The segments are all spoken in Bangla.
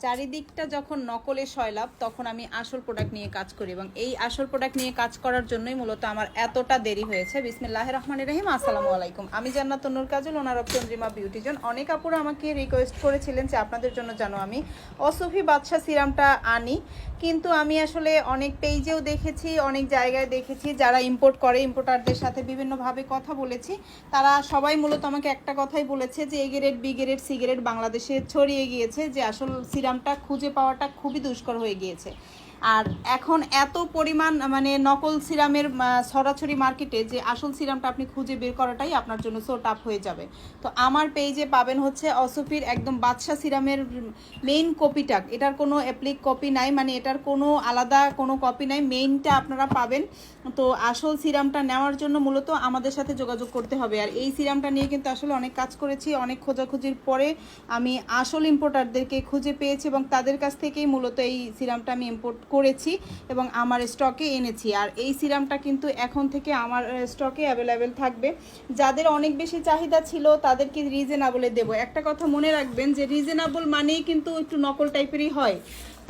চারিদিকটা যখন নকলে সয়লাভ তখন আমি আসল প্রোডাক্ট নিয়ে কাজ করি এবং এই আসল প্রোডাক্ট নিয়ে কাজ করার জন্যই মূলত আমার এতটা দেরি হয়েছে। বিসমিল্লাহির রহমানির রহিম। আসসালামু আলাইকুম। আমি Jannat Nur Kajal, owner of Chandrima beauty zone. অনেক আপুরা আমাকে রিকোয়েস্ট করেছিলেন যে আপনাদের জন্য যেন আমি অসফি বাদশা সিরামটা আনি, কিন্তু আমি আসলে অনেক পেজেও দেখেছি, অনেক জায়গায় দেখেছি যারা ইম্পোর্ট করে, ইম্পোর্টারদের সাথে বিভিন্নভাবে কথা বলেছি। তারা সবাই মূলত আমাকে একটা কথাই বলেছে যে A grade, B grade, C grade বাংলাদেশে ছড়িয়ে গিয়েছে, যে আসল সিরামটা খুঁজে পাওয়াটা খুবই দুষ্কর হয়ে গিয়েছে। আর এখন এত পরিমাণ নকল সিরামের ছড়াছড়ি মার্কেটে, যে আসল সিরামটা আপনি খুঁজে বের করাটাই আপনার জন্য সো টাফ হয়ে যাবে। তো আমার পেজে পাবেন হচ্ছে অসফির একদম বাদশা সিরামের মেইন কপিটা। এটার কোনো অ্যাপ্লিক কপি নাই, এটার কোনো আলাদা কোনো কপি নাই, মেইনটা আপনারা পাবেন। তো আসল সিরামটা নেওয়ার জন্য মূলত আমাদের সাথে যোগাযোগ করতে হবে। আর এই সিরামটা নিয়ে কিন্তু আসলে অনেক কাজ করেছি, অনেক খোঁজাখুঁজির পরে আমি আসল ইম্পোর্টারদেরকে খুঁজে পেয়েছি এবং তাদের কাছ থেকেই মূলত এই সিরামটা আমি ইম্পোর্ট করেছি এবং আমার স্টকে এনেছি। আর এই সিরামটা কিন্তু এখন থেকে আমার স্টকে অ্যাভেলেবেল থাকবে। যাদের অনেক বেশি চাহিদা ছিল তাদেরকে রিজনেবলে দেবো। একটা কথা মনে রাখবেন যে রিজনেবল মানেই কিন্তু একটু নকল টাইপেরই হয়,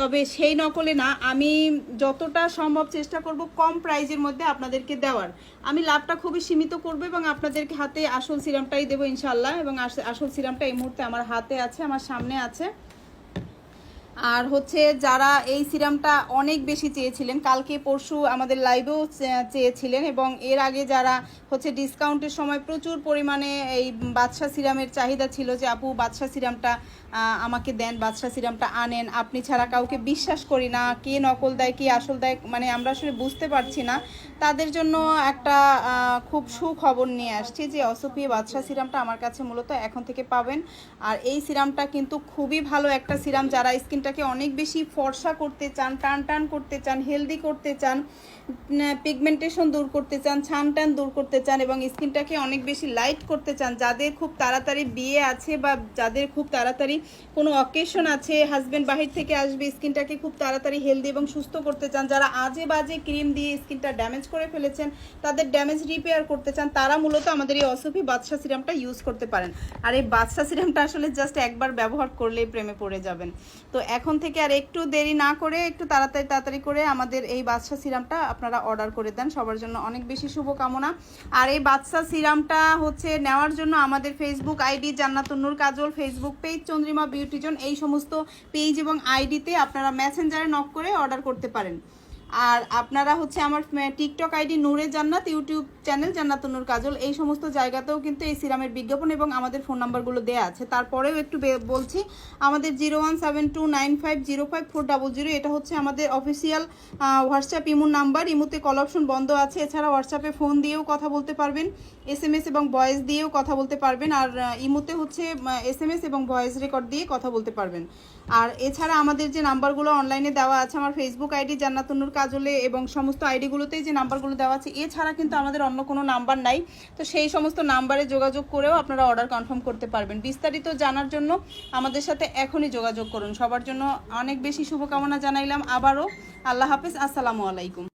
তবে সেই নকলে না। আমি যতটা সম্ভব চেষ্টা করব কম প্রাইজের মধ্যে আপনাদেরকে দেওয়ার। আমি লাভটা খুবই সীমিত করব এবং আপনাদেরকে হাতে আসল সিরামটাই দেবো ইনশাল্লাহ। এবং আসল সিরামটা এই মুহূর্তে আমার হাতে আছে, আমার সামনে আছে। আর হচ্ছে যারা এই সিরামটা অনেক বেশি চেয়েছিলেন, কালকে পরশু আমাদের লাইভেও চেয়েছিলেন, এবং এর আগে যারা হচ্ছে ডিসকাউন্টের সময় প্রচুর পরিমাণে এই বাদশা সিরামের চাহিদা ছিল যে আপু বাদশা সিরামটা আমাকে দেন, বাদশা সিরামটা আনেন, আপনি ছাড়া কাউকে বিশ্বাস করি না, কে নকল দেয় কে আসল দেয় আমরা আসলে বুঝতে পারছি না। তাদের জন্য একটা খুব সুখবর নিয়ে আসছি যে অসফি বাদশা সিরামটা আমার কাছে মূলত এখন থেকে পাবেন। আর এই সিরামটা কিন্তু খুবই ভালো একটা সিরাম। যারা স্কিনটাকে অনেক বেশি ফর্সা করতে চান, টান টান করতে চান, হেলদি করতে চান, পিগমেন্টেশন দূর করতে চান, ছান টান দূর করতে চান এবং স্কিনটাকে অনেক বেশি লাইট করতে চান, যাদের খুব তাড়াতাড়ি বিয়ে আছে বা যাদের খুব তাড়াতাড়ি কোনো অকেশন আছে, হাজব্যান্ড বাহির থেকে আসবে, স্কিনটাকে খুব তাড়াতাড়ি হেলদি এবং সুস্থ করতে চান, যারা আজে বাজে ক্রিম দিয়ে স্কিনটা ড্যামেজ করে ফেলেছেন, তাদের ড্যামেজ রিপেয়ার করতে চান, তারা মূলত আমাদের এই অসফি বাদশা সিরামটা ইউজ করতে পারেন। আর এই বাদশা সিরামটা আসলে জাস্ট একবার ব্যবহার করলেই প্রেমে পড়ে যাবেন। তো এখন থেকে আর একটু দেরি না করে, একটু তাড়াতাড়ি করে আমাদের এই বাদশা সিরামটা আপনারা অর্ডার করে দেন। সবার জন্য অনেক বেশি শুভকামনা। আর এই বাদশা সিরামটা হচ্ছে নেওয়ার জন্য আমাদের Facebook ID Jannat Nur Kajal, Facebook page Chandrima beauty zone, এই সমস্ত পেজ এবং আইডিতে আপনারা মেসেঞ্জারে নক করে অর্ডার করতে পারেন। আর আপনারা হচ্ছে আমার টিকটক আইডি নূরে জান্নাত, ইউটিউব চ্যানেল জান্নাত নূর কাজল, এই সমস্ত জায়গাতেও কিন্তু এই সিরামের বিজ্ঞাপন এবং আমাদের ফোন নাম্বারগুলো দেওয়া আছে। তারপরেও একটু বলছি, আমাদের 0172950540, এটা হচ্ছে আমাদের অফিসিয়াল হোয়াটসঅ্যাপ ইমো নাম্বার। ইমোতে কল অপশন বন্ধ আছে, এছাড়া হোয়াটসঅ্যাপে ফোন দিয়েও কথা বলতে পারবেন, SMS এবং ভয়েস দিয়েও কথা বলতে পারবেন। আর ইমোতে হচ্ছে SMS এবং ভয়েস রেকর্ড দিয়ে কথা বলতে পারবেন। আর এছাড়া আমাদের যে নাম্বারগুলো অনলাইনে দেওয়া আছে, আমার ফেসবুক আইডি জান্নাত নূর কাজলে এবং সমস্ত আইডিগুলোতেই যে নাম্বারগুলো দেওয়া আছে, এছাড়া কিন্তু আমাদের অন্য কোনো নাম্বার নাই। তো সেই সমস্ত নাম্বারে যোগাযোগ করেও আপনারা অর্ডার কনফার্ম করতে পারবেন। বিস্তারিত জানার জন্য আমাদের সাথে এখনই যোগাযোগ করুন। সবার জন্য অনেক বেশি শুভকামনা জানাইলাম আবারও। আল্লাহ হাফেজ, আসসালামু আলাইকুম।